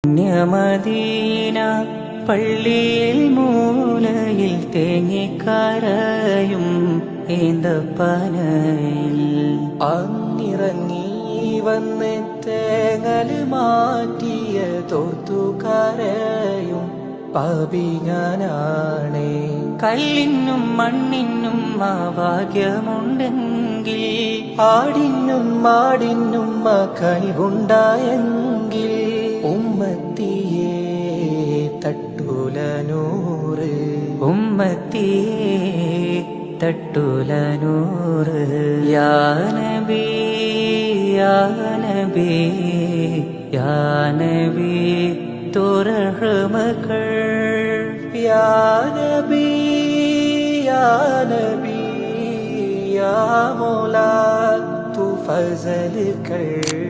പുണ്യമദീന പള്ളിയിൽ മൂലയിൽ തേങ്ങിക്കരയും ഈന്തപ്പനയിൽ അന്നിറങ്ങി വന്ന് തേങ്ങൽ മാറ്റിയ തോർത്തുകരയും പാപിയാനാണേ. കല്ലിനും മണ്ണിനും ആ ഭാഗ്യമുണ്ടെങ്കിൽ ആടിനും മാടിനും ആ കഴിവുണ്ടായെങ്കിൽ ഉമ്മത്തിയെ തട്ടുല നൂറ്, ഉമ്മത്തിയെ തട്ടുല നൂറ്. യാ നബി യാ നബി യാ നബി തുറഹ്മകൾ, യാ നബി യാ നബി യാ മൗലാ തു ഫസൽ കർ.